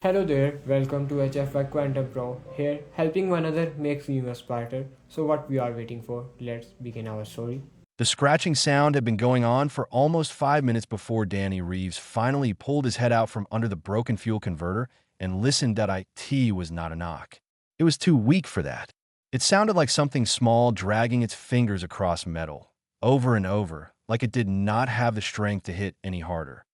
Hello there, welcome to HFY Quantum Pro. Here, helping one another makes the universe smarter. So, what we are waiting for? Let's begin our story. The scratching sound had been going on for almost 5 minutes before Danny Reeves finally pulled his head out from under the broken fuel converter and listened that it was not a knock. It was too weak for that. It sounded like something small dragging its fingers across metal, over and over, like it did not have the strength to hit any harder.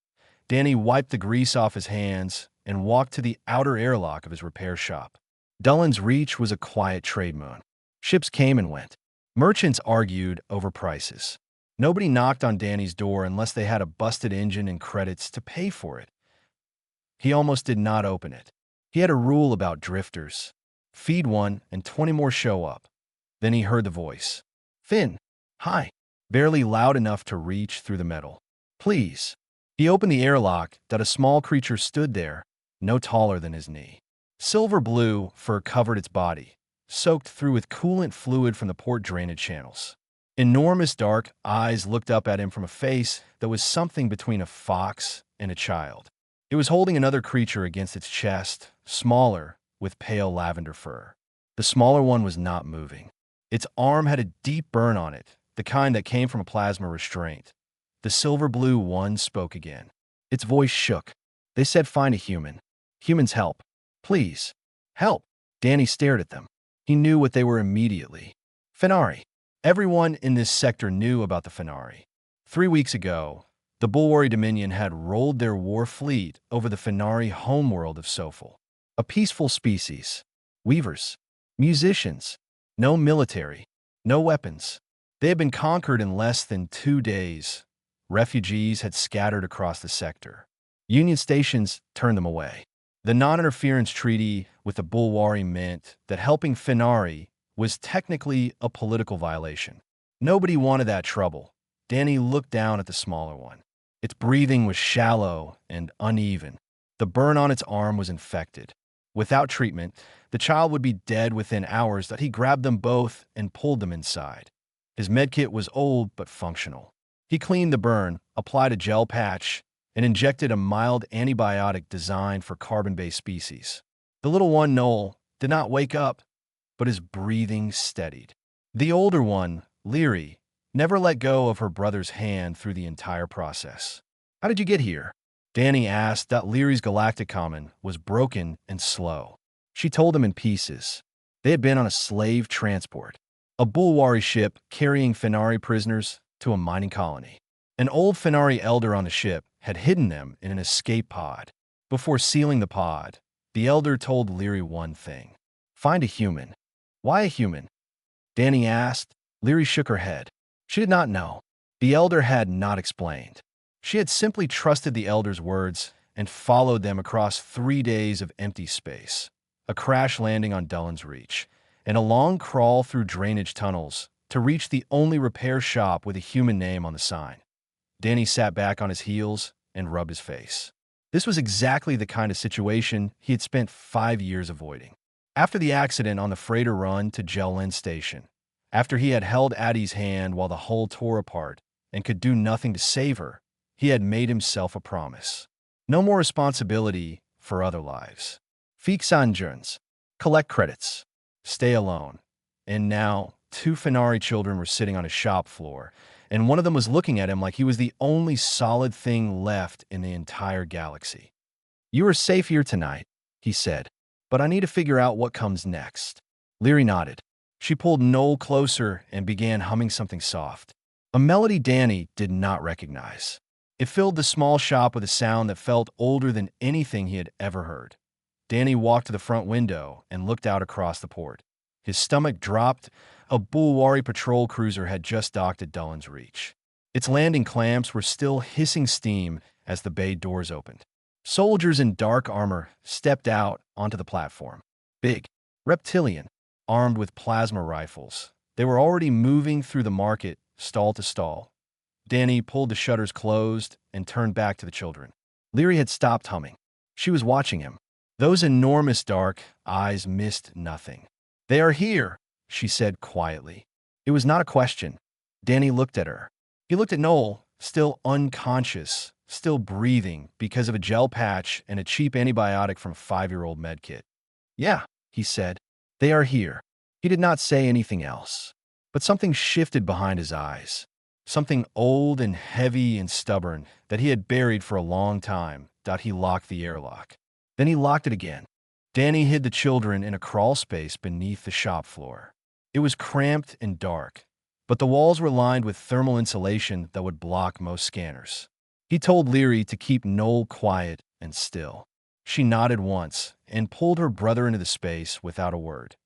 Danny wiped the grease off his hands and walked to the outer airlock of his repair shop. Dullen's Reach was a quiet trade moon. Ships came and went. Merchants argued over prices. Nobody knocked on Danny's door unless they had a busted engine and credits to pay for it. He almost did not open it. He had a rule about drifters. Feed one and 20 more show up. Then he heard the voice. Finn. Hi. Barely loud enough to reach through the metal. Please. He opened the airlock that a small creature stood there, no taller than his knee. Silver blue fur covered its body, soaked through with coolant fluid from the port drainage channels. Enormous dark eyes looked up at him from a face that was something between a fox and a child. It was holding another creature against its chest, smaller, with pale lavender fur. The smaller one was not moving. Its arm had a deep burn on it, the kind that came from a plasma restraint. The silver blue one spoke again. Its voice shook. They said find a human. Humans help. Please. Help. Danny stared at them. He knew what they were immediately. Fenari. Everyone in this sector knew about the Fenari. 3 weeks ago, the Bulwari Dominion had rolled their war fleet over the Fenari homeworld of Sofel. A peaceful species. Weavers. Musicians. No military. No weapons. They had been conquered in less than 2 days. Refugees had scattered across the sector. Union stations turned them away. The non-interference treaty with the Bulwari meant that helping Fenari was technically a political violation. Nobody wanted that trouble. Danny looked down at the smaller one. Its breathing was shallow and uneven. The burn on its arm was infected. Without treatment, the child would be dead within hours that he grabbed them both and pulled them inside. His medkit was old but functional. He cleaned the burn, applied a gel patch, and injected a mild antibiotic designed for carbon-based species. The little one, Noel, did not wake up, but his breathing steadied. The older one, Leary, never let go of her brother's hand through the entire process. How did you get here? Danny asked that Leary's galactic common was broken and slow. She told him in pieces. They had been on a slave transport, a Bulwari ship carrying Fenari prisoners to a mining colony. An old Fenari elder on the ship had hidden them in an escape pod. Before sealing the pod, the elder told Leary one thing. Find a human. Why a human? Danny asked. Leary shook her head. She did not know. The elder had not explained. She had simply trusted the elder's words and followed them across 3 days of empty space, a crash landing on Dullen's Reach, and a long crawl through drainage tunnels to reach the only repair shop with a human name on the sign. Danny sat back on his heels and rubbed his face. This was exactly the kind of situation he had spent 5 years avoiding. After the accident on the freighter run to Jellin Station, after he had held Addie's hand while the hull tore apart and could do nothing to save her, he had made himself a promise. No more responsibility for other lives. Fix journs, collect credits, stay alone. And now, 2 Fenari children were sitting on his shop floor, and one of them was looking at him like he was the only solid thing left in the entire galaxy. You are safe here tonight, he said, but I need to figure out what comes next. Leary nodded. She pulled Noel closer and began humming something soft, a melody Danny did not recognize. It filled the small shop with a sound that felt older than anything he had ever heard. Danny walked to the front window and looked out across the port. His stomach dropped. A Bulwari patrol cruiser had just docked at Dullen's Reach. Its landing clamps were still hissing steam as the bay doors opened. Soldiers in dark armor stepped out onto the platform. Big, reptilian, armed with plasma rifles. They were already moving through the market, stall to stall. Danny pulled the shutters closed and turned back to the children. Leary had stopped humming. She was watching him. Those enormous dark eyes missed nothing. They are here, she said quietly. It was not a question. Danny looked at her. He looked at Noel, still unconscious, still breathing because of a gel patch and a cheap antibiotic from a 5-year-old medkit. Yeah, he said. They are here. He did not say anything else. But something shifted behind his eyes. Something old and heavy and stubborn that he had buried for a long time. He locked the airlock. Then he locked it again. Danny hid the children in a crawl space beneath the shop floor. It was cramped and dark, but the walls were lined with thermal insulation that would block most scanners. He told Leary to keep Noel quiet and still. She nodded once and pulled her brother into the space without a word.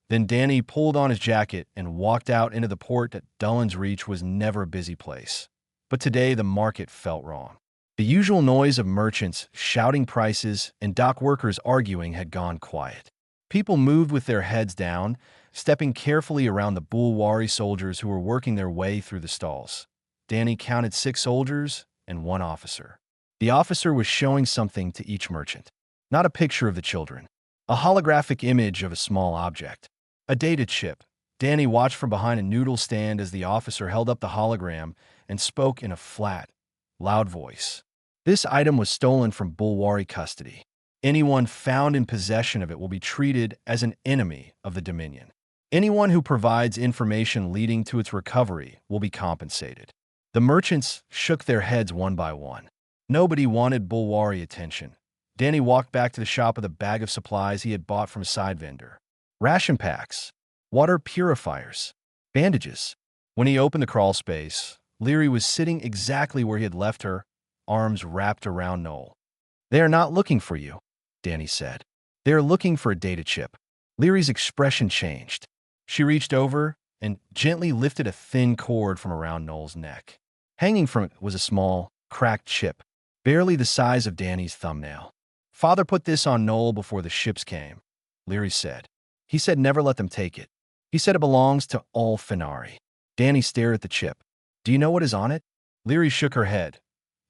Then Danny pulled on his jacket and walked out into the port that Dullen's Reach was never a busy place. But today the market felt wrong. The usual noise of merchants shouting prices and dock workers arguing had gone quiet. People moved with their heads down, stepping carefully around the Bulwari soldiers who were working their way through the stalls. Danny counted 6 soldiers and 1 officer. The officer was showing something to each merchant. Not a picture of the children. A holographic image of a small object. A data chip. Danny watched from behind a noodle stand as the officer held up the hologram and spoke in a flat, loud voice. This item was stolen from Bulwari custody. Anyone found in possession of it will be treated as an enemy of the Dominion. Anyone who provides information leading to its recovery will be compensated. The merchants shook their heads one by one. Nobody wanted Bulwari attention. Danny walked back to the shop with a bag of supplies he had bought from a side vendor. Ration packs, water purifiers, bandages. When he opened the crawl space, Leary was sitting exactly where he had left her, arms wrapped around Noel. They are not looking for you, Danny said. They are looking for a data chip. Leary's expression changed. She reached over and gently lifted a thin cord from around Noel's neck. Hanging from it was a small, cracked chip, barely the size of Danny's thumbnail. Father put this on Noel before the ships came, Leary said. He said never let them take it. He said it belongs to all Fenari. Danny stared at the chip. Do you know what is on it? Leary shook her head.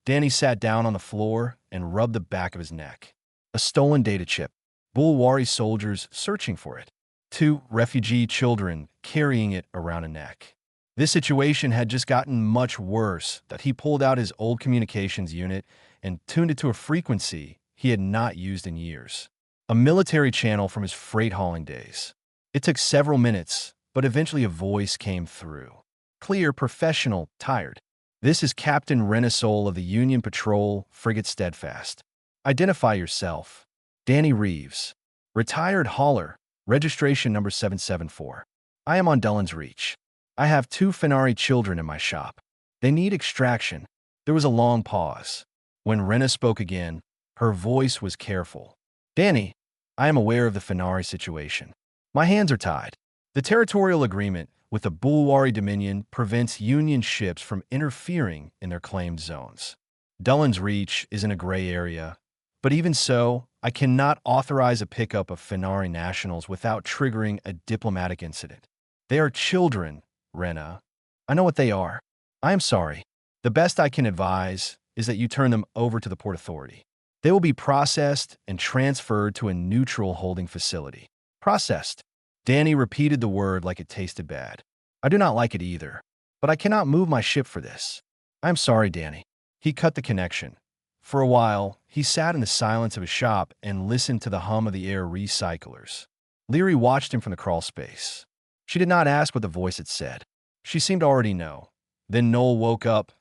Danny sat down on the floor and rubbed the back of his neck. A stolen data chip. Bulwari soldiers searching for it. 2 refugee children carrying it around a neck. This situation had just gotten much worse that he pulled out his old communications unit and tuned it to a frequency he had not used in years. A military channel from his freight hauling days. It took several minutes, but eventually a voice came through. Clear, professional, tired. This is Captain Renisol of the Union Patrol Frigate Steadfast. Identify yourself. Danny Reeves. Retired hauler. Registration number 774. I am on Dullen's Reach. I have 2 Fenari children in my shop. They need extraction. There was a long pause. When Rena spoke again, her voice was careful. Danny, I am aware of the Fenari situation. My hands are tied. The territorial agreement with the Bulwari Dominion prevents Union ships from interfering in their claimed zones. Dullen's Reach is in a gray area, but even so, I cannot authorize a pickup of Fenari nationals without triggering a diplomatic incident. They are children, Rena. I know what they are. I am sorry. The best I can advise is that you turn them over to the Port Authority. They will be processed and transferred to a neutral holding facility. Processed. Danny repeated the word like it tasted bad. I do not like it either, but I cannot move my ship for this. I am sorry, Danny. He cut the connection. For a while, he sat in the silence of his shop and listened to the hum of the air recyclers. Leary watched him from the crawl space. She did not ask what the voice had said. She seemed to already know. Then Noel woke up.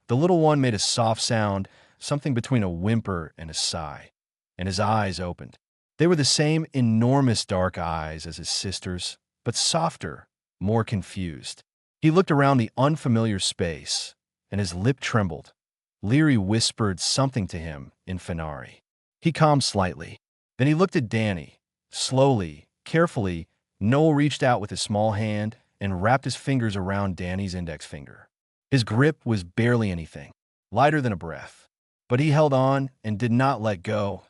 The little one made a soft sound, something between a whimper and a sigh, and his eyes opened. They were the same enormous dark eyes as his sister's, but softer, more confused. He looked around the unfamiliar space, and his lip trembled. Leary whispered something to him in Fenari. He calmed slightly. Then he looked at Danny. Slowly, carefully, Noel reached out with his small hand and wrapped his fingers around Danny's index finger. His grip was barely anything, lighter than a breath. But he held on and did not let go.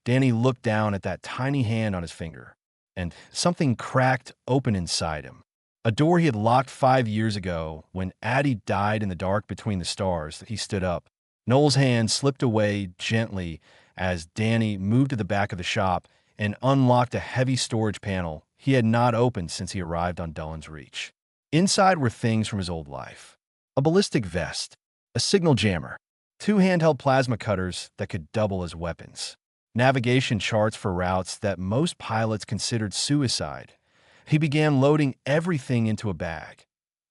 Danny looked down at that tiny hand on his finger, and something cracked open inside him. A door he had locked 5 years ago when Addie died in the dark between the stars. He stood up. Noel's hand slipped away gently as Danny moved to the back of the shop and unlocked a heavy storage panel he had not opened since he arrived on Dullen's Reach. Inside were things from his old life. A ballistic vest, a signal jammer, 2 handheld plasma cutters that could double as weapons, navigation charts for routes that most pilots considered suicide. He began loading everything into a bag.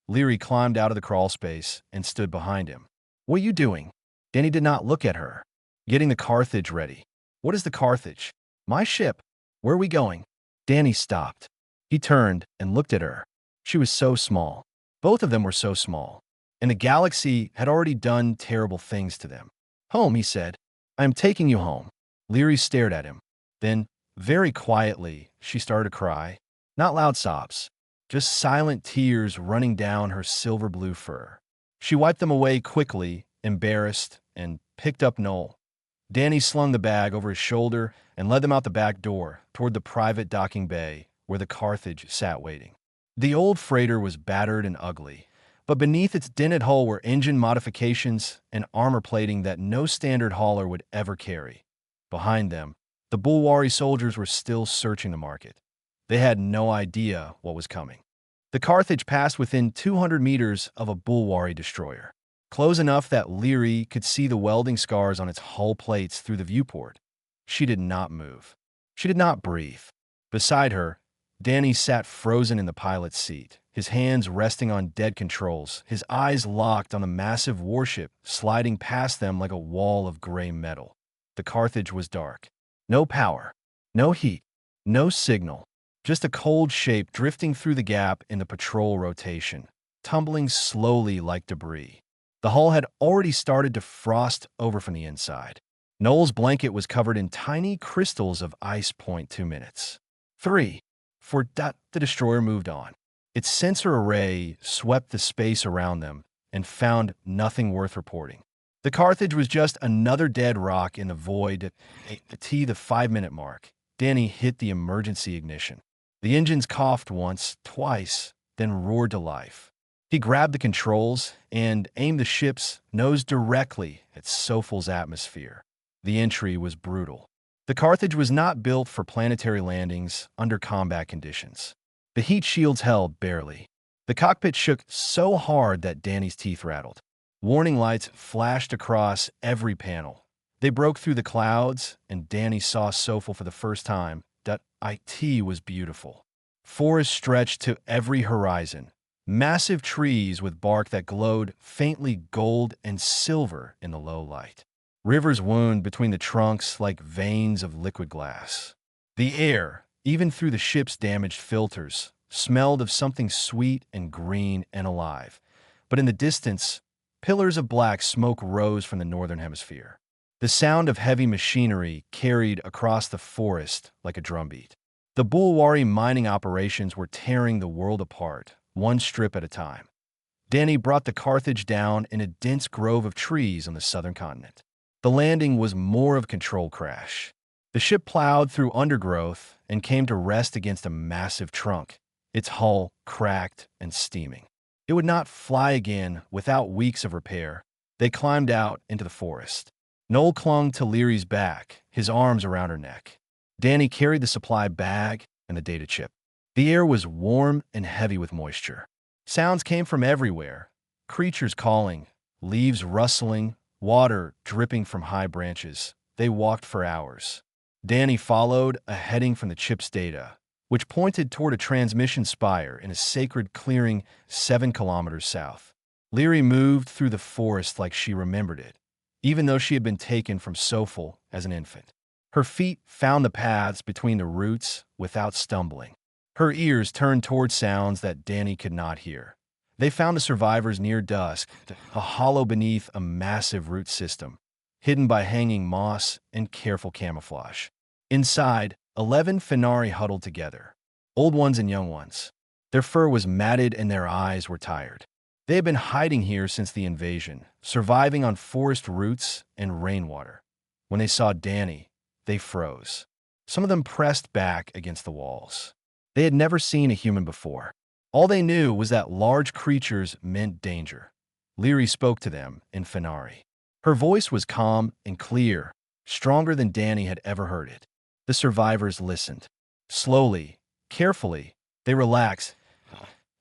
Leary climbed out of the crawl space and stood behind him. "What are you doing?" Danny did not look at her. "Getting the Carthage ready." "What is the Carthage?" "My ship." "Where are we going?" Danny stopped. He turned and looked at her. She was so small. Both of them were so small. And the galaxy had already done terrible things to them. "Home," he said. "I am taking you home." Leary stared at him. Then, very quietly, she started to cry. Not loud sobs, just silent tears running down her silver blue fur. She wiped them away quickly, embarrassed, and picked up Noel. Danny slung the bag over his shoulder and led them out the back door toward the private docking bay where the Carthage sat waiting. The old freighter was battered and ugly, but beneath its dented hull were engine modifications and armor plating that no standard hauler would ever carry. Behind them, the Bulwari soldiers were still searching the market. They had no idea what was coming. The Carthage passed within 200 meters of a Bulwari destroyer, close enough that Leary could see the welding scars on its hull plates through the viewport. She did not move. She did not breathe. Beside her, Danny sat frozen in the pilot's seat, his hands resting on dead controls, his eyes locked on the massive warship sliding past them like a wall of gray metal. The Carthage was dark. No power, no heat, no signal, just a cold shape drifting through the gap in the patrol rotation, tumbling slowly like debris. The hull had already started to frost over from the inside. Noel's blanket was covered in tiny crystals of ice. 2 minutes. 3. The destroyer moved on. Its sensor array swept the space around them and found nothing worth reporting. The Carthage was just another dead rock in the void at the 5-minute mark. Danny hit the emergency ignition. The engines coughed once, twice, then roared to life. He grabbed the controls and aimed the ship's nose directly at Sofal's atmosphere. The entry was brutal. The Carthage was not built for planetary landings under combat conditions. The heat shields held barely. The cockpit shook so hard that Danny's teeth rattled. Warning lights flashed across every panel. They broke through the clouds, and Danny saw Sofal for the first time. It was beautiful. Forests stretched to every horizon. Massive trees with bark that glowed faintly gold and silver in the low light. Rivers wound between the trunks like veins of liquid glass. The air, even through the ship's damaged filters, smelled of something sweet and green and alive. But in the distance, pillars of black smoke rose from the northern hemisphere. The sound of heavy machinery carried across the forest like a drumbeat. The Bulwari mining operations were tearing the world apart, one strip at a time. Danny brought the Carthage down in a dense grove of trees on the southern continent. The landing was more of a control crash. The ship plowed through undergrowth and came to rest against a massive trunk, its hull cracked and steaming. It would not fly again without weeks of repair. They climbed out into the forest. Noel clung to Leary's back, his arms around her neck. Danny carried the supply bag and the data chip. The air was warm and heavy with moisture. Sounds came from everywhere. Creatures calling, leaves rustling, water dripping from high branches. They walked for hours. Danny followed a heading from the chip's data, which pointed toward a transmission spire in a sacred clearing 7 kilometers south. Leary moved through the forest like she remembered it, even though she had been taken from Sofal as an infant. Her feet found the paths between the roots without stumbling. Her ears turned toward sounds that Danny could not hear. They found the survivors near dusk, a hollow beneath a massive root system, hidden by hanging moss and careful camouflage. Inside, 11 Fenari huddled together, old ones and young ones. Their fur was matted and their eyes were tired. They had been hiding here since the invasion, surviving on forest roots and rainwater. When they saw Danny, they froze. Some of them pressed back against the walls. They had never seen a human before. All they knew was that large creatures meant danger. Leary spoke to them in Fenari. Her voice was calm and clear, stronger than Danny had ever heard it. The survivors listened. Slowly, carefully, they relaxed,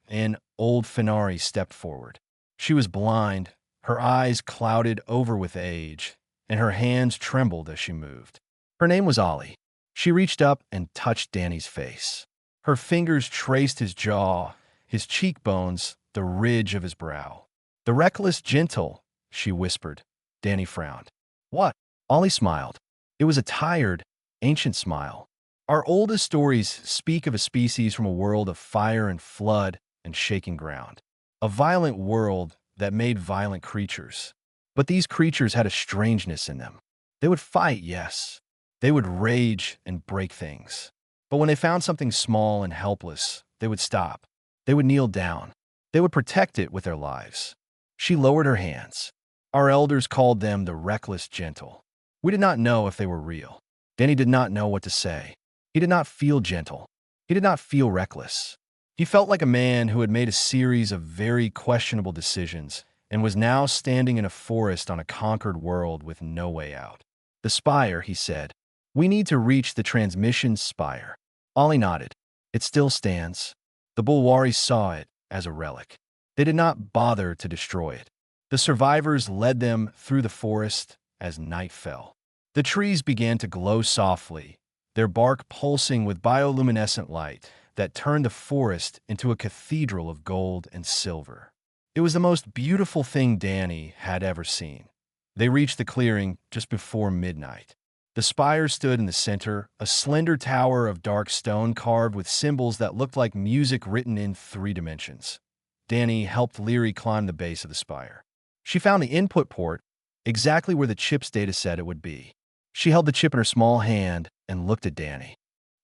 and old Fenari stepped forward. She was blind, Her eyes clouded over with age, and her hands trembled as she moved. Her name was Ollie. She reached up and touched Danny's face. Her fingers traced his jaw, his cheekbones, the ridge of his brow. "The reckless gentle," she whispered. Danny frowned. "What?" Ollie smiled. It was a tired, ancient smile. "Our oldest stories speak of a species from a world of fire and flood and shaking ground. A violent world that made violent creatures. But these creatures had a strangeness in them. They would fight, yes. They would rage and break things. But when they found something small and helpless, they would stop. They would kneel down. They would protect it with their lives." She lowered her hands. "Our elders called them the reckless gentle. We did not know if they were real." Danny did not know what to say. He did not feel gentle. He did not feel reckless. He felt like a man who had made a series of very questionable decisions and was now standing in a forest on a conquered world with no way out. "The spire," he said. "We need to reach the transmission spire." Ollie nodded. "It still stands." The Bulwaris saw it as a relic. They did not bother to destroy it. The survivors led them through the forest as night fell. The trees began to glow softly, their bark pulsing with bioluminescent light that turned the forest into a cathedral of gold and silver. It was the most beautiful thing Danny had ever seen. They reached the clearing just before midnight. The spire stood in the center, a slender tower of dark stone carved with symbols that looked like music written in 3 dimensions. Danny helped Leary climb the base of the spire. She found the input port exactly where the chip's data said it would be. She held the chip in her small hand and looked at Danny.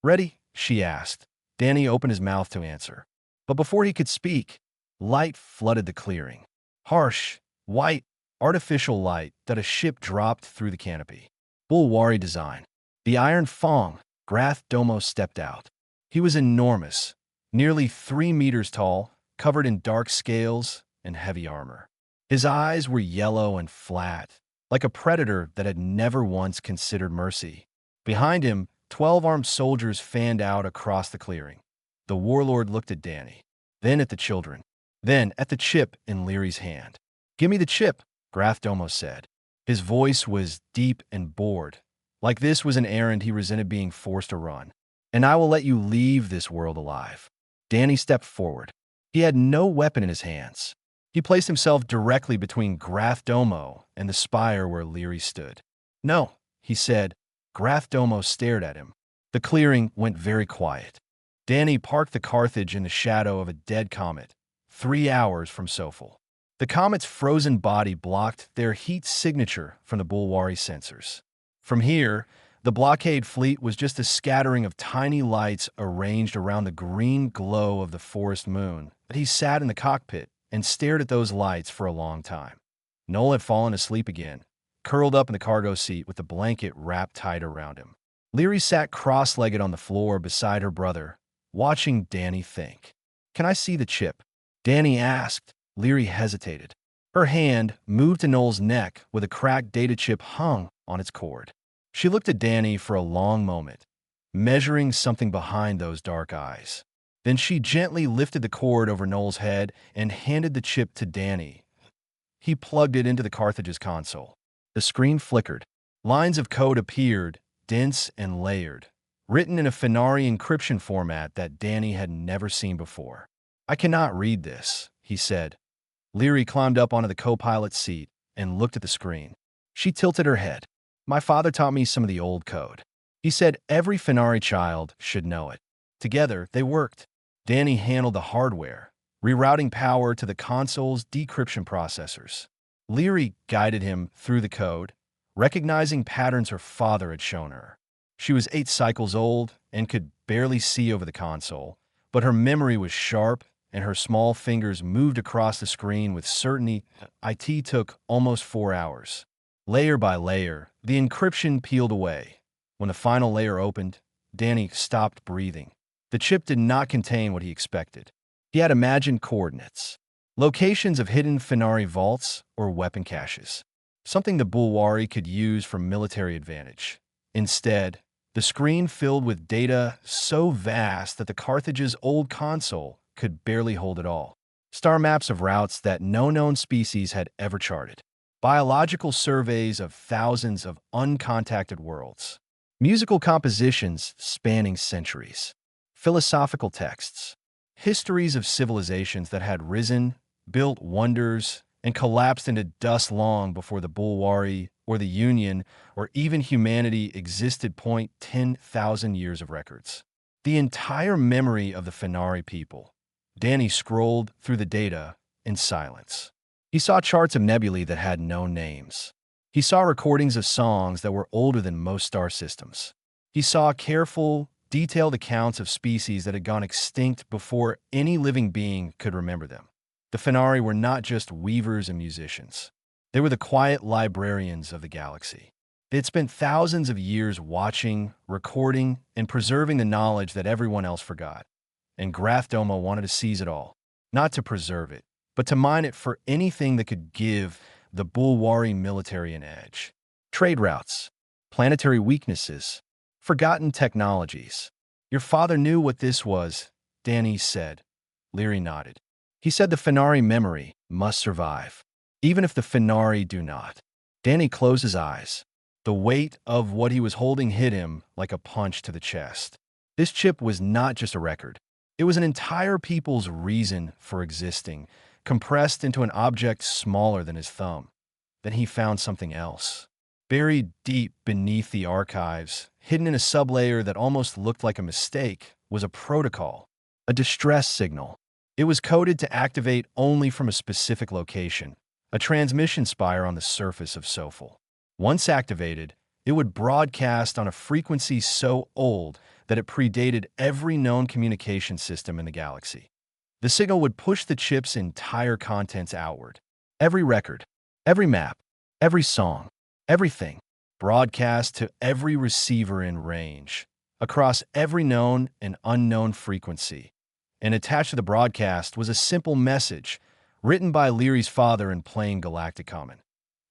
"Ready?" she asked. Danny opened his mouth to answer. But before he could speak, light flooded the clearing. Harsh, white, artificial light that a ship dropped through the canopy. Bulwari design. The Iron Fong, Grath Domo stepped out. He was enormous, nearly 3 meters tall, covered in dark scales and heavy armor. His eyes were yellow and flat, like a predator that had never once considered mercy. Behind him, 12 armed soldiers fanned out across the clearing. The warlord looked at Danny, then at the children, then at the chip in Leary's hand. "Give me the chip," Grath Domo said. His voice was deep and bored, like this was an errand he resented being forced to run. "And I will let you leave this world alive." Danny stepped forward. He had no weapon in his hands. He placed himself directly between Grath Domo and the spire where Leary stood. "No," he said. Grath Domo stared at him. The clearing went very quiet. Danny parked the Carthage in the shadow of a dead comet, 3 hours from Sofel. The comet's frozen body blocked their heat signature from the Bulwari sensors. From here, the blockade fleet was just a scattering of tiny lights arranged around the green glow of the forest moon. But he sat in the cockpit and stared at those lights for a long time. Noel had fallen asleep again, curled up in the cargo seat with the blanket wrapped tight around him. Leary sat cross-legged on the floor beside her brother, watching Danny think. "Can I see the chip?" Danny asked. Leary hesitated. Her hand moved to Noel's neck with a cracked data chip hung on its cord. She looked at Danny for a long moment, measuring something behind those dark eyes. Then she gently lifted the cord over Noel's head and handed the chip to Danny. He plugged it into the Carthage's console. The screen flickered. Lines of code appeared, dense and layered, written in a Fenari encryption format that Danny had never seen before. "I cannot read this," he said. Leary climbed up onto the co-pilot's seat and looked at the screen. She tilted her head. "My father taught me some of the old code. He said every Fenari child should know it." Together, they worked. Danny handled the hardware, rerouting power to the console's decryption processors. Leary guided him through the code, recognizing patterns her father had shown her. She was 8 cycles old and could barely see over the console, but her memory was sharp and her small fingers moved across the screen with certainty. IT took almost 4 hours. Layer by layer, the encryption peeled away. When the final layer opened, Danny stopped breathing. The chip did not contain what he expected. He had imagined coordinates, locations of hidden Fenari vaults or weapon caches, something the Bulwari could use for military advantage. Instead, the screen filled with data so vast that the Carthage's old console could barely hold it all. star maps of routes that no known species had ever charted, biological surveys of thousands of uncontacted worlds, musical compositions spanning centuries, philosophical texts, histories of civilizations that had risen, built wonders, and collapsed into dust long before the Bulwari or the Union or even humanity existed. 10,000 years of records. The entire memory of the Fenari people. Danny scrolled through the data in silence. He saw charts of nebulae that had no names. He saw recordings of songs that were older than most star systems. He saw careful, detailed accounts of species that had gone extinct before any living being could remember them. The Fenari were not just weavers and musicians. They were the quiet librarians of the galaxy. They had spent thousands of years watching, recording, and preserving the knowledge that everyone else forgot. And Grathdoma wanted to seize it all, not to preserve it, but to mine it for anything that could give the Bulwari military an edge. Trade routes, planetary weaknesses, forgotten technologies. Your father knew what this was, Danny said. Leary nodded. He said the Fenari memory must survive, even if the Fenari do not. Danny closed his eyes. The weight of what he was holding hit him like a punch to the chest. This chip was not just a record. It was an entire people's reason for existing, compressed into an object smaller than his thumb. Then he found something else. Buried deep beneath the archives, hidden in a sublayer that almost looked like a mistake, was a protocol, a distress signal. It was coded to activate only from a specific location, a transmission spire on the surface of Sofel. Once activated, it would broadcast on a frequency so old that it predated every known communication system in the galaxy. The signal would push the chip's entire contents outward. Every record, every map, every song, everything, broadcast to every receiver in range, across every known and unknown frequency. And attached to the broadcast was a simple message, written by Leary's father in plain galactic common.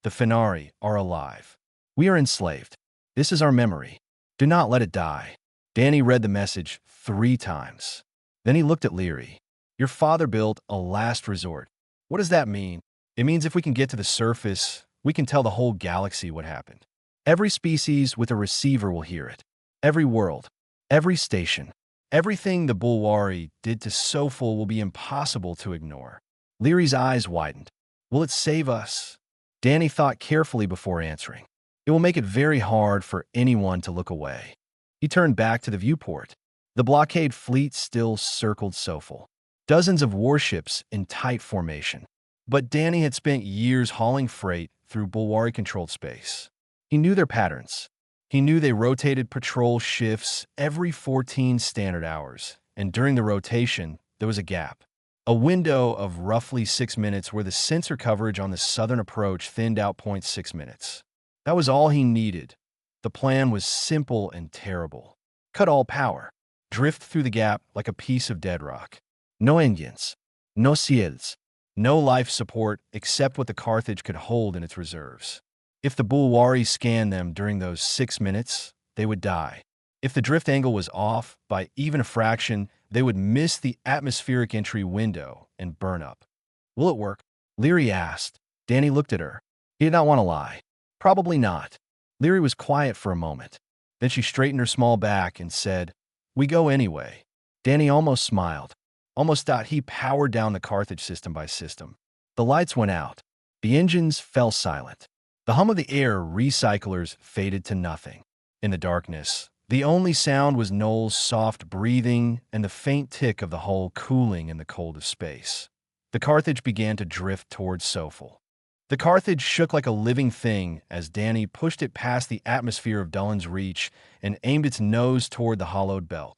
The Fenari are alive. We are enslaved. This is our memory. Do not let it die. Danny read the message 3 times. Then he looked at Leary. Your father built a last resort. What does that mean? It means if we can get to the surface, we can tell the whole galaxy what happened. Every species with a receiver will hear it. Every world, every station, everything the Bulwari did to Sofel will be impossible to ignore. Leary's eyes widened. Will it save us? Danny thought carefully before answering. It will make it very hard for anyone to look away. He turned back to the viewport. The blockade fleet still circled Sofel. Dozens of warships in tight formation. But Danny had spent years hauling freight through Bulwari-controlled space. He knew their patterns. He knew they rotated patrol shifts every 14 standard hours, and during the rotation, there was a gap. A window of roughly 6 minutes where the sensor coverage on the southern approach thinned out. 0.6 minutes. That was all he needed. The plan was simple and terrible. Cut all power. Drift through the gap like a piece of dead rock. No engines. No seals. No life support except what the Carthage could hold in its reserves. If the Bulwari scanned them during those 6 minutes, they would die. If the drift angle was off by even a fraction, they would miss the atmospheric entry window and burn up. Will it work? Leary asked. Danny looked at her. He did not want to lie. Probably not. Leary was quiet for a moment. Then she straightened her small back and said, We go anyway. Danny almost smiled. Almost thought he powered down the Carthage system by system. The lights went out. The engines fell silent. The hum of the air recyclers faded to nothing. In the darkness, the only sound was Noel's soft breathing and the faint tick of the hull cooling in the cold of space. The Carthage began to drift towards Sofel. The Carthage shook like a living thing as Danny pushed it past the atmosphere of Dullen's Reach and aimed its nose toward the hollowed belt.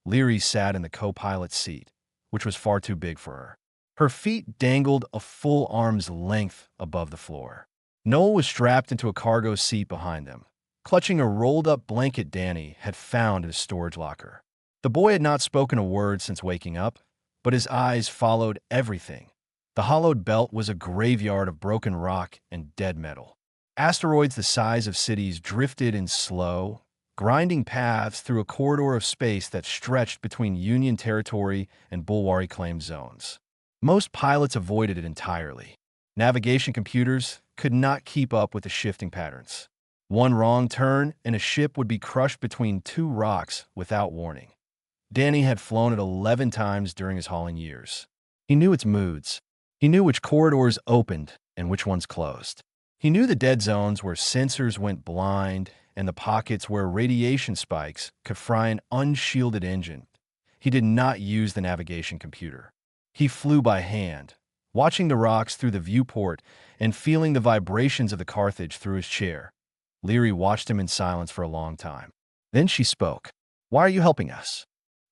Leary sat in the co-pilot's seat, which was far too big for her. Her feet dangled a full arm's length above the floor. Noel was strapped into a cargo seat behind them, clutching a rolled-up blanket Danny had found in a storage locker. The boy had not spoken a word since waking up, but his eyes followed everything. The hollowed belt was a graveyard of broken rock and dead metal. Asteroids the size of cities drifted in slow, grinding paths through a corridor of space that stretched between Union territory and Bulwari claimed zones. Most pilots avoided it entirely. Navigation computers could not keep up with the shifting patterns. One wrong turn and a ship would be crushed between two rocks without warning. Danny had flown it 11 times during his hauling years. He knew its moods. He knew which corridors opened and which ones closed. He knew the dead zones where sensors went blind and the pockets where radiation spikes could fry an unshielded engine. He did not use the navigation computer. He flew by hand, watching the rocks through the viewport and feeling the vibrations of the Carthage through his chair. Leary watched him in silence for a long time. Then she spoke. "Why are you helping us?"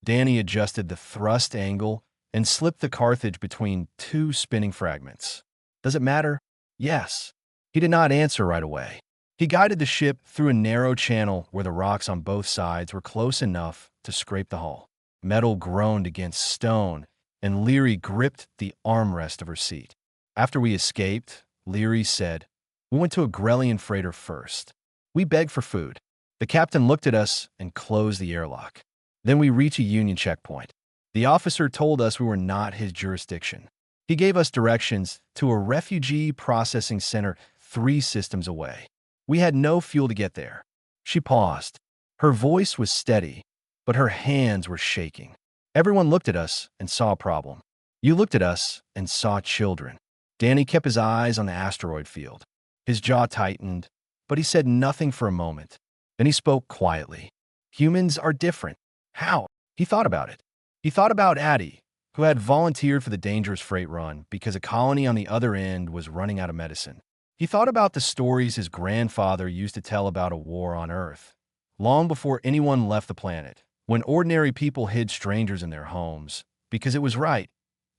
Danny adjusted the thrust angle and slipped the Carthage between two spinning fragments. "Does it matter?" "Yes." He did not answer right away. He guided the ship through a narrow channel where the rocks on both sides were close enough to scrape the hull. Metal groaned against stone, and Leary gripped the armrest of her seat. After we escaped, Leary said, "We went to a Grellian freighter first. We begged for food. The captain looked at us and closed the airlock. Then we reached a Union checkpoint. The officer told us we were not his jurisdiction. He gave us directions to a refugee processing center 3 systems away. We had no fuel to get there." She paused. Her voice was steady, but her hands were shaking. "Everyone looked at us and saw a problem. You looked at us and saw children." Danny kept his eyes on the asteroid field. His jaw tightened, but he said nothing for a moment. Then he spoke quietly. "Humans are different." "How?" He thought about it. He thought about Addie, who had volunteered for the dangerous freight run because a colony on the other end was running out of medicine. He thought about the stories his grandfather used to tell about a war on Earth, long before anyone left the planet, when ordinary people hid strangers in their homes, because it was right,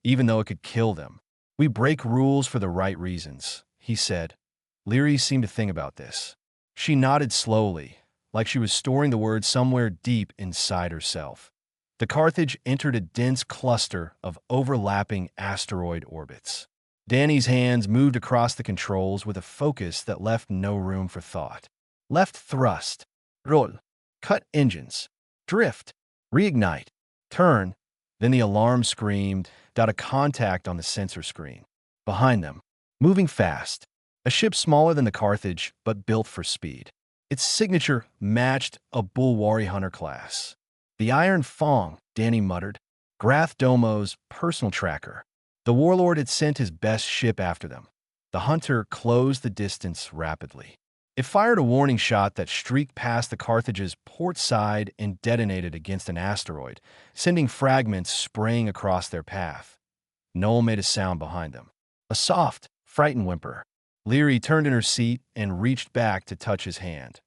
even though it could kill them. "We break rules for the right reasons," he said. Leary seemed to think about this. She nodded slowly, like she was storing the words somewhere deep inside herself. The Carthage entered a dense cluster of overlapping asteroid orbits. Danny's hands moved across the controls with a focus that left no room for thought. Left thrust. Roll. Cut engines. Drift. Reignite. Turn. Then the alarm screamed, dot a contact on the sensor screen. Behind them, moving fast, a ship smaller than the Carthage but built for speed. Its signature matched a Bulwari Hunter class. "The Iron Fong," Danny muttered. Grath Domo's personal tracker. The warlord had sent his best ship after them. The Hunter closed the distance rapidly. It fired a warning shot that streaked past the Carthage's port side and detonated against an asteroid, sending fragments spraying across their path. Noel made a sound behind them. A soft, frightened whimper. Leary turned in her seat and reached back to touch his hand.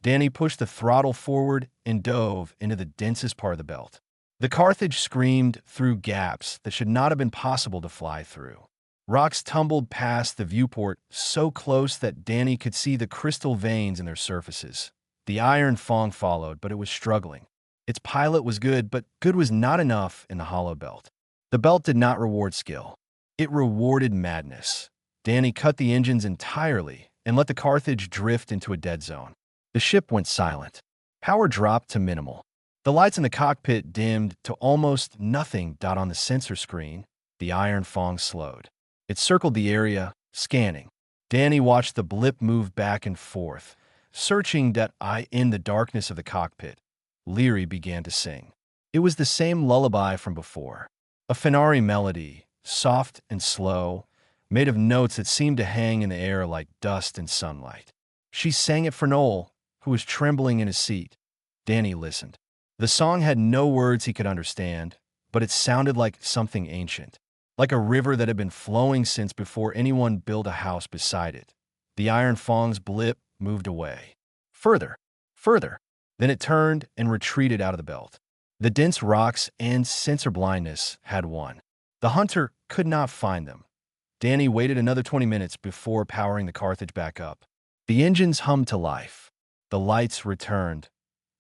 Danny pushed the throttle forward and dove into the densest part of the belt. The Carthage screamed through gaps that should not have been possible to fly through. Rocks tumbled past the viewport so close that Danny could see the crystal veins in their surfaces. The Iron Fong followed, but it was struggling. Its pilot was good, but good was not enough in the hollow belt. The belt did not reward skill. It rewarded madness. Danny cut the engines entirely and let the Carthage drift into a dead zone. The ship went silent. Power dropped to minimal. The lights in the cockpit dimmed to almost nothing. On the sensor screen, the Iron Fong slowed. It circled the area, scanning. Danny watched the blip move back and forth, searching in the darkness of the cockpit. Leary began to sing. It was the same lullaby from before. A Finari melody, soft and slow, made of notes that seemed to hang in the air like dust in sunlight. She sang it for Noel, who was trembling in his seat. Danny listened. The song had no words he could understand, but it sounded like something ancient, like a river that had been flowing since before anyone built a house beside it. The Iron Fong's blip moved away. Further, further. Then it turned and retreated out of the belt. The dense rocks and sensor blindness had won. The Hunter could not find them. Danny waited another 20 minutes before powering the Carthage back up. The engines hummed to life. The lights returned.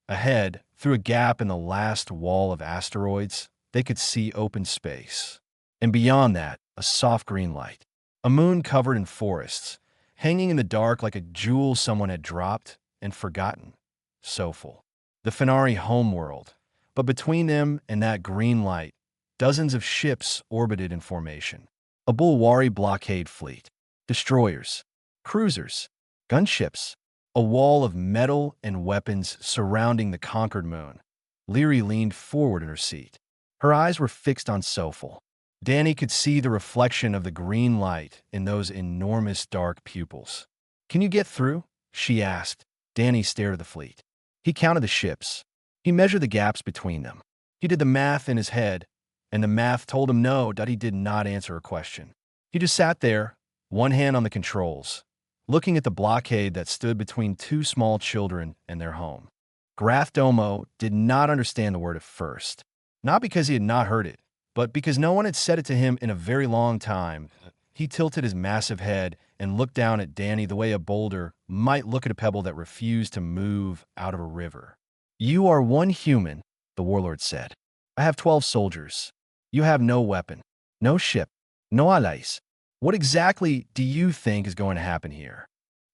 Ahead, through a gap in the last wall of asteroids, they could see open space. And beyond that, a soft green light. A moon covered in forests, hanging in the dark like a jewel someone had dropped and forgotten. So full. The Finari homeworld. But between them and that green light, Dozens of ships orbited in formation. A Bulwari blockade fleet. Destroyers. Cruisers. Gunships. A wall of metal and weapons surrounding the conquered moon. Leary leaned forward in her seat. Her eyes were fixed on Sofel. Danny could see the reflection of the green light in those enormous dark pupils. "Can you get through?" she asked. Danny stared at the fleet. He counted the ships. He measured the gaps between them. He did the math in his head, and the math told him no, that he did not answer a question. He just sat there, one hand on the controls, looking at the blockade that stood between two small children and their home. Grath Domo did not understand the word at first, not because he had not heard it, but because no one had said it to him in a very long time. He tilted his massive head and looked down at Danny the way a boulder might look at a pebble that refused to move out of a river. "You are one human," the warlord said. "I have 12 soldiers. You have no weapon, no ship, no allies. What exactly do you think is going to happen here?"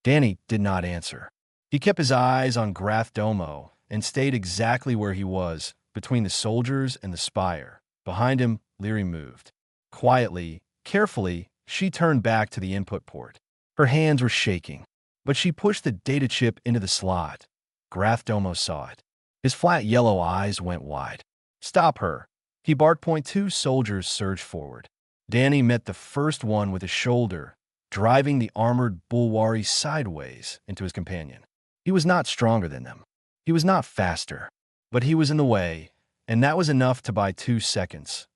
Danny did not answer. He kept his eyes on Grath Domo and stayed exactly where he was, between the soldiers and the spire. Behind him, Leary moved. Quietly, carefully, she turned back to the input port. Her hands were shaking, but she pushed the data chip into the slot. Grath Domo saw it. His flat yellow eyes went wide. "Stop her!" He barked. Two soldiers surged forward. Danny met the first one with his shoulder, driving the armored Bulwari sideways into his companion. He was not stronger than them. He was not faster, but he was in the way, and that was enough to buy 2 seconds.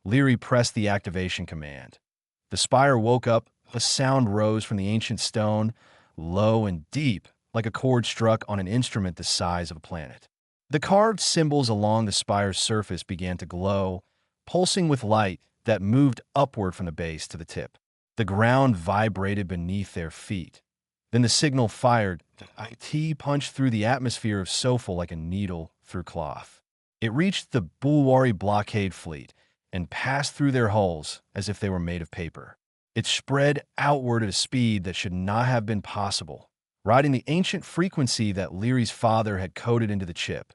Leary pressed the activation command. The spire woke up. A sound rose from the ancient stone, low and deep, like a chord struck on an instrument the size of a planet. The carved symbols along the spire's surface began to glow, pulsing with light that moved upward from the base to the tip. The ground vibrated beneath their feet. Then the signal fired. The IT punched through the atmosphere of Sofel like a needle through cloth. It reached the Bulwari blockade fleet and passed through their hulls as if they were made of paper. It spread outward at a speed that should not have been possible, riding the ancient frequency that Leary's father had coded into the chip.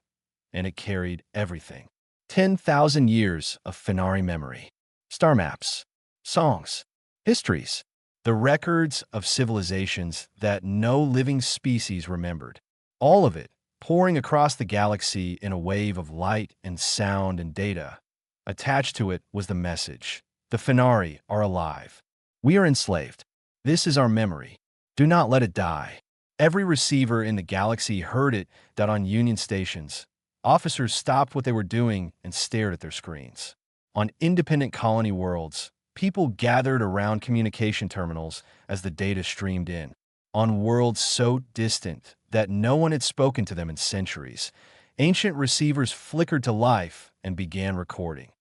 And it carried everything. 10,000 years of Fenari memory. Star maps. Songs. Histories. The records of civilizations that no living species remembered. All of it pouring across the galaxy in a wave of light and sound and data. Attached to it was the message. The Fenari are alive. We are enslaved. This is our memory. Do not let it die. Every receiver in the galaxy heard it. On Union stations, officers stopped what they were doing and stared at their screens. On independent colony worlds, people gathered around communication terminals as the data streamed in. On worlds so distant that no one had spoken to them in centuries, ancient receivers flickered to life and began recording.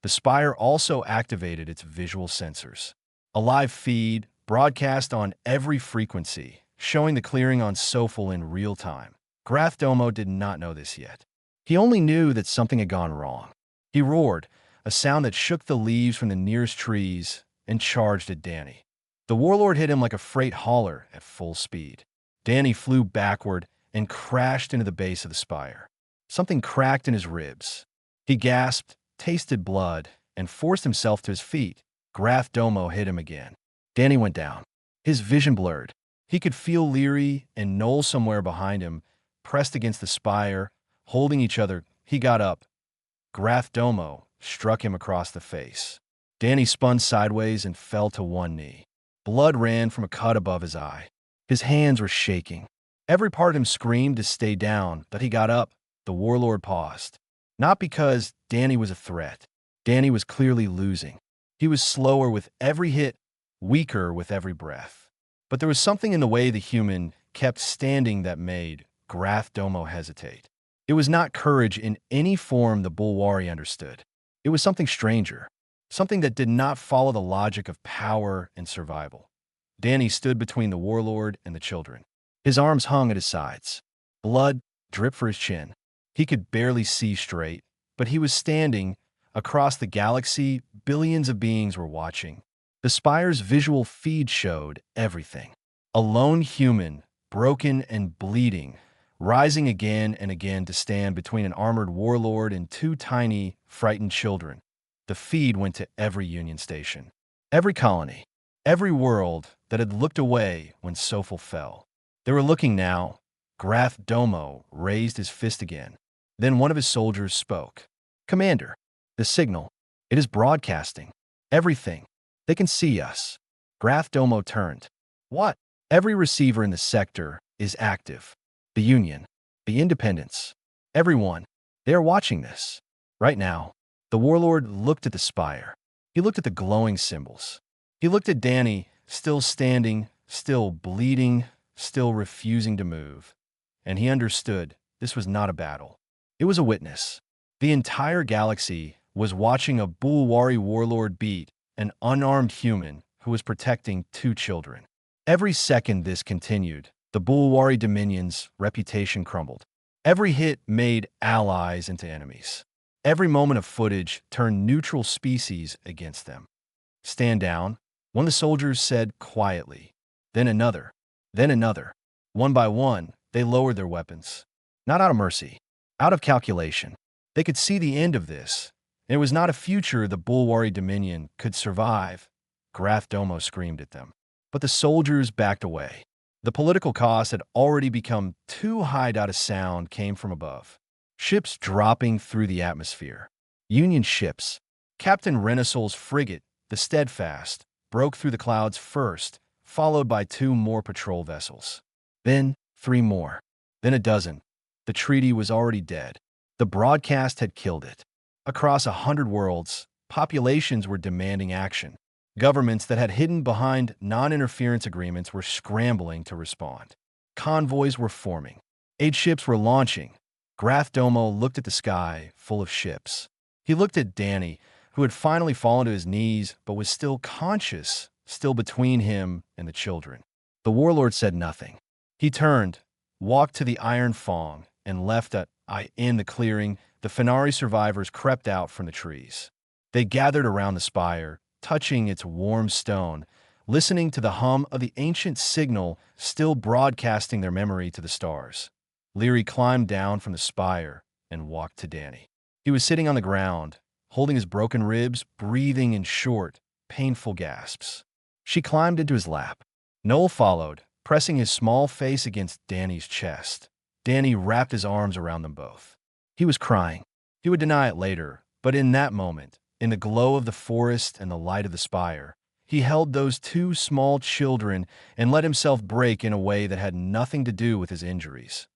The spire also activated its visual sensors. A live feed broadcast on every frequency, showing the clearing on Sofel in real time. Grath Domo did not know this yet. He only knew that something had gone wrong. He roared, a sound that shook the leaves from the nearest trees, and charged at Danny. The warlord hit him like a freight hauler at full speed. Danny flew backward and crashed into the base of the spire. Something cracked in his ribs. He gasped, tasted blood, and forced himself to his feet. Grath Domo hit him again. Danny went down. His vision blurred. He could feel Leary and Noel somewhere behind him, pressed against the spire, holding each other. He got up. Grath Domo struck him across the face. Danny spun sideways and fell to one knee. Blood ran from a cut above his eye. His hands were shaking. Every part of him screamed to stay down, but he got up. The warlord paused. Not because Danny was a threat. Danny was clearly losing. He was slower with every hit, weaker with every breath. But there was something in the way the human kept standing that made Grath Domo hesitate. It was not courage in any form the Bulwari understood. It was something stranger, something that did not follow the logic of power and survival. Danny stood between the warlord and the children. His arms hung at his sides. Blood dripped from his chin. He could barely see straight, but he was standing. Across the galaxy, billions of beings were watching. The spire's visual feed showed everything. A lone human, broken and bleeding, rising again and again to stand between an armored warlord and two tiny, frightened children. The feed went to every Union station, every colony, every world that had looked away when Sofel fell. They were looking now. Grath Domo raised his fist again. Then one of his soldiers spoke. "Commander, the signal. It is broadcasting. Everything. They can see us." Grath Domo turned. "What?" "Every receiver in the sector is active. The Union, the Independents, everyone. They are watching this. Right now." The warlord looked at the spire. He looked at the glowing symbols. He looked at Danny, still standing, still bleeding, still refusing to move. And he understood this was not a battle. It was a witness. The entire galaxy was watching a Bulwari warlord beat an unarmed human who was protecting 2 children. Every second this continued, the Bulwari Dominion's reputation crumbled. Every hit made allies into enemies. Every moment of footage turned neutral species against them. "Stand down," one of the soldiers said quietly. Then another. Then another. One by one, they lowered their weapons. Not out of mercy, out of calculation. They could see the end of this. And it was not a future the Bulwari Dominion could survive. Grath Domo screamed at them. But the soldiers backed away. The political cost had already become too high. A sound came from above. Ships dropping through the atmosphere. Union ships. Captain Renasol's frigate, the Steadfast, broke through the clouds first, followed by 2 more patrol vessels. Then 3 more. Then a dozen. The treaty was already dead. The broadcast had killed it. Across 100 worlds, populations were demanding action. Governments that had hidden behind non-interference agreements were scrambling to respond. Convoys were forming. 8 ships were launching. Grath Domo looked at the sky, full of ships. He looked at Danny, who had finally fallen to his knees, but was still conscious, still between him and the children. The warlord said nothing. He turned, walked to the Iron Fong, and left in the clearing. The Fenari survivors crept out from the trees. They gathered around the spire, touching its warm stone, listening to the hum of the ancient signal still broadcasting their memory to the stars. Leary climbed down from the spire and walked to Danny. He was sitting on the ground, holding his broken ribs, breathing in short, painful gasps. She climbed into his lap. Noel followed, pressing his small face against Danny's chest. Danny wrapped his arms around them both. He was crying. He would deny it later, but in that moment, in the glow of the forest and the light of the spire, he held those 2 small children and let himself break in a way that had nothing to do with his injuries.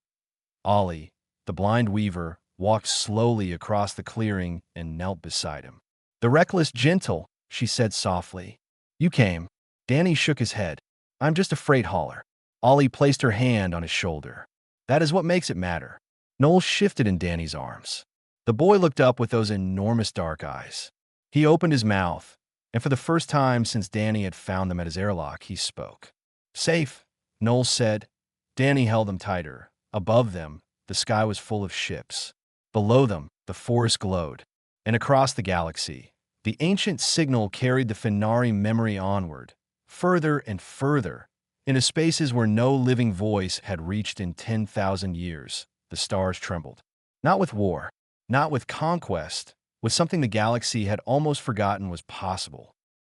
Ollie, the blind weaver, walked slowly across the clearing and knelt beside him. "The reckless gentle," she said softly. "You came." Danny shook his head. "I'm just a freight hauler." Ollie placed her hand on his shoulder. "That is what makes it matter." Noel shifted in Danny's arms. The boy looked up with those enormous dark eyes. He opened his mouth, and for the first time since Danny had found them at his airlock, he spoke. "Safe," Noel said. Danny held them tighter. Above them, the sky was full of ships. Below them, the forest glowed. And across the galaxy, the ancient signal carried the Fenari memory onward, further and further, into spaces where no living voice had reached in 10,000 years. The stars trembled. Not with war, not with conquest, with something the galaxy had almost forgotten was possible.